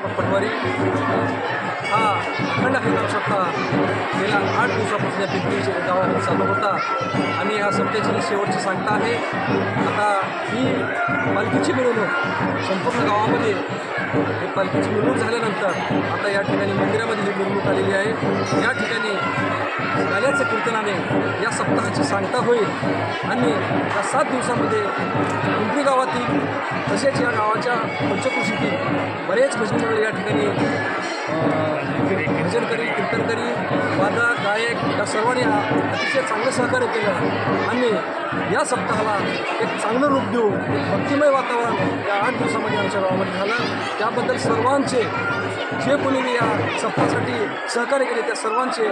पटवारी हा अखंड हरिनाम सप्ताह गेल्या 8 दिवसापासून या पिंपरी गावामध्ये चालू होता आणि ह्या सप्त्याची ही शेवटची सांगता आहे. आता ही पालखीची मिरवणूक संपूर्ण गावामध्ये हे पालखीची मिरवणूक झाल्यानंतर आता या ठिकाणी मंदिरामध्ये ही मिरवणूक आलेली आहे. या ठिकाणी गाण्याच्या कीर्तनाने या सप्ताहाची सांगता होईल आणि या 7 दिवसामध्ये पिंपरी गावातील तसेच या गावाच्या पंचकृषीतील बरेच भजन मंडळ या ठिकाणी भजन करी कीर्तन करी वादक गायक या सर्वांनी अतिशय चांगलं सहकार्य केलं आणि या सप्ताहाला एक चांगलं रूप देऊ एक भक्तिमय वातावरण या 8 दिवसामध्ये आमच्या गावामध्ये झालं. त्याबद्दल सर्वांचे जे कोणी या सप्ताहासाठी सहकार्य केले त्या सर्वांचे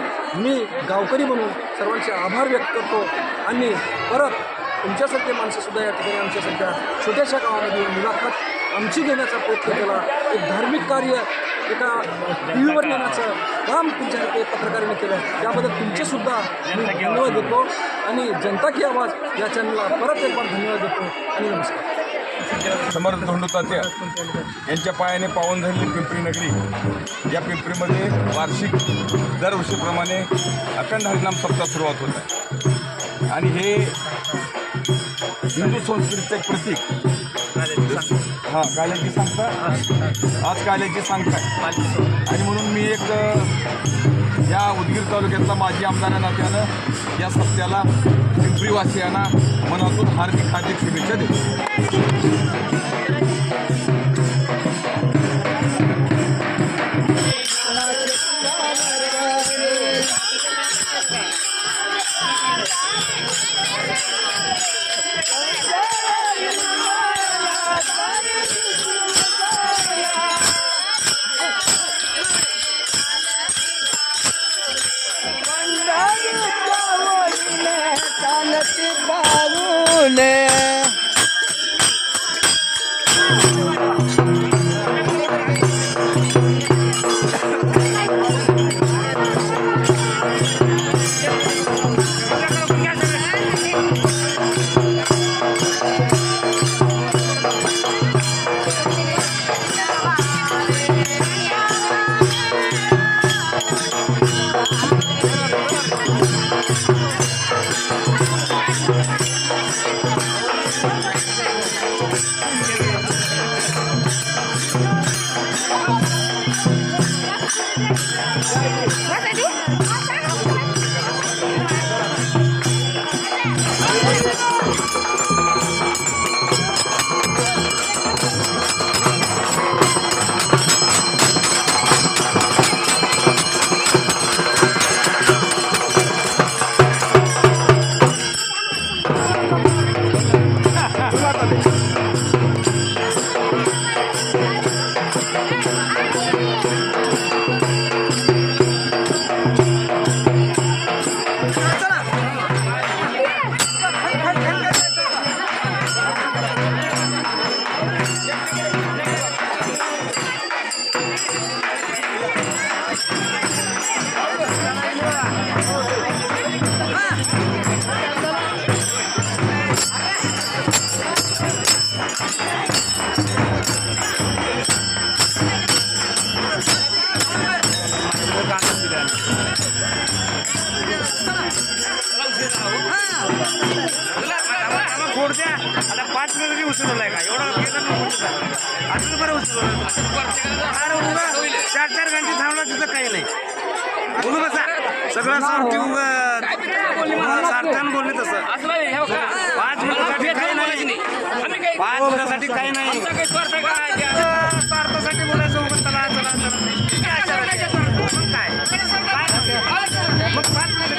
मी गावकरी म्हणून सर्वांचे आभार व्यक्त करतो आणि परत तुमच्यासारखे माणसंसुद्धा या ठिकाणी आमच्यासारख्या छोट्याशा गावामध्ये मुलाखत आमची घेण्याचा प्रयत्न केला. एक धार्मिक कार्य एका टी व्हीवर नेण्याचं काम तुमच्यासारखे पत्रकारांनी केलं त्याबद्दल तुमचेसुद्धा मी धन्यवाद देतो आणि जनता की आवाज या चॅनलला परत एक बार धन्यवाद देतो आणि नमस्कार. समर्थ धोंडू तात्या यांच्या पायाने पावन झालेली पिंपरी नगरी या पिंपरीमध्ये वार्षिक दरवर्षीप्रमाणे अखंड हरिनाम सप्ताह सुरुवात होत आहे आणि हे हिंदू संस्कृतीचं एक प्रतीक. हां काल्याची सांगता आज काल्याची सांगता आणि म्हणून मी एक या उदगीर तालुक्यातला माजी आमदार या नात्यानं या सप्त्याला पिंपरीवासियांना मनातून हार्दिक हार्दिक शुभेच्छा देतो. आता 5 मिनिट उचललाय का एवढा असं बरं उचललं 4-4 घंटे थांबला तिथं काही नाही बोलू बसा सगळं सार्थान बोलले तसं 5 मिनिटासाठी काही नाही 5 मिनिटासाठी काही नाही स्वार्थासाठी बोलायचं चला चला काय मग 5 मिनिट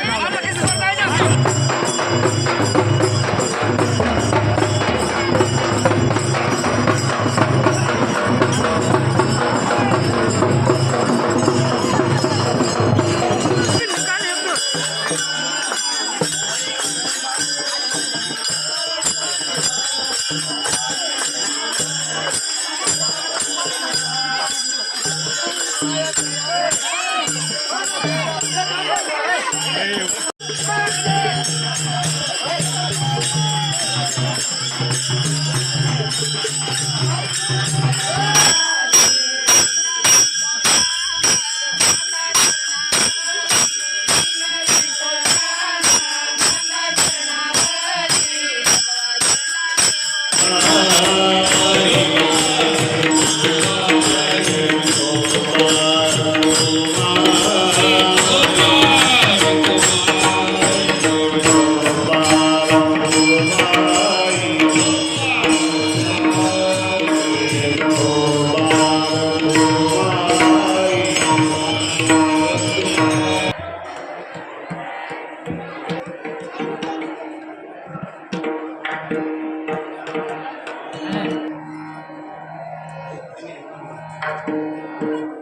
आहे